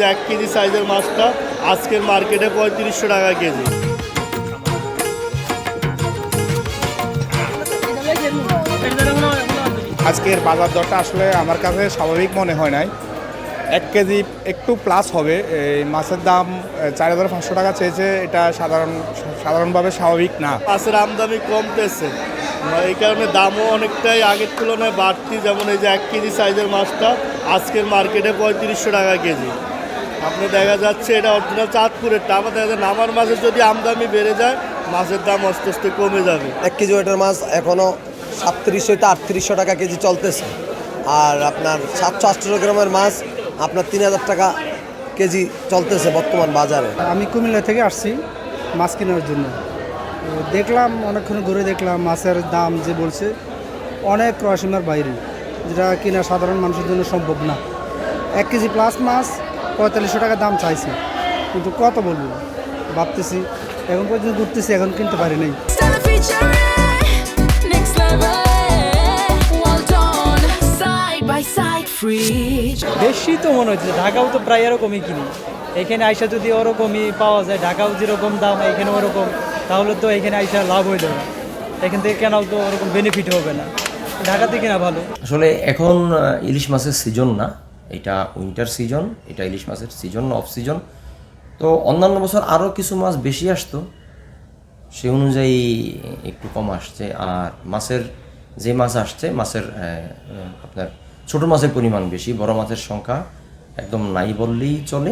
যে 1 কেজি সাইজের মাছটা আজকের মার্কেটে 3500 টাকা কেজি। আজকের বাজার দরটা আসলে আমার কাছে স্বাভাবিক মনে হয় নাই। 1 কেজি একটু প্লাস হবে। এই মাছের দাম 4500 টাকা চেয়েছে, এটা সাধারণভাবে স্বাভাবিক না। মাছের আমদানি কমতেছে, এই কারণে দামও অনেকটাই আগের তুলনায় বাড়তি। যেমন এই যে 1 কেজি সাইজের মাছটা আজকের মার্কেটে 3500 টাকা কেজি। আপনি দেখা যাচ্ছে এটা অরিজিনাল চাঁদপুরেরটা, আবার দেখা যায় নামার মাছের যদি আমদানি বেড়ে যায় মাছের দাম আস্তে আস্তে কমে যাবে। 1 কেজি ওয়েটের মাছ এখনও 3700 থেকে 3800 টাকা কেজি চলতেছে। আর আপনার 700-800 গ্রামের মাছ আপনার 3000 টাকা কেজি চলতেছে বর্তমান বাজারে। আমি কুমিল্লা থেকে আসছি মাছ কেনার জন্য। দেখলাম অনেকক্ষণ ঘুরে দেখলাম মাছের দাম যে বলছে অনেক ক্রয়সীমার বাইরে, যেটা কিনা সাধারণ মানুষের জন্য সম্ভব না। 1 কেজি প্লাস মাছ 4500 টাকা দাম চাইছে, কিন্তু কত বলবো ভাবতেছি, এখন পর্যন্ত ঘুরতেছি, এখন কিনতে পারি নাই। বেশি তো মনে হচ্ছে, ঢাকাও তো প্রায় এরকমই কিনি। এখানে আইসা যদি ওরকমই পাওয়া যায়, ঢাকাও যেরকম দাম এখানে ওরকম, তাহলে তো এখানে আইসা লাভ হয়ে যাবে। এখান থেকে কেনাও তো ওরকম বেনিফিট হবে না, ঢাকাতে কেনা ভালো। আসলে এখন ইলিশ মাছের সিজন না, এটা উইন্টার সিজন, এটা ইলিশ মাছের সিজন, অফ সিজন। তো অন্যান্য বছর আরও কিছু মাছ বেশি আসতো, সে অনুযায়ী একটু কম আসছে। আর মাছের যে মাছ আসছে, মাছের আপনার ছোটো মাছের পরিমাণ বেশি, বড় মাছের সংখ্যা একদম নাই বললেই চলে।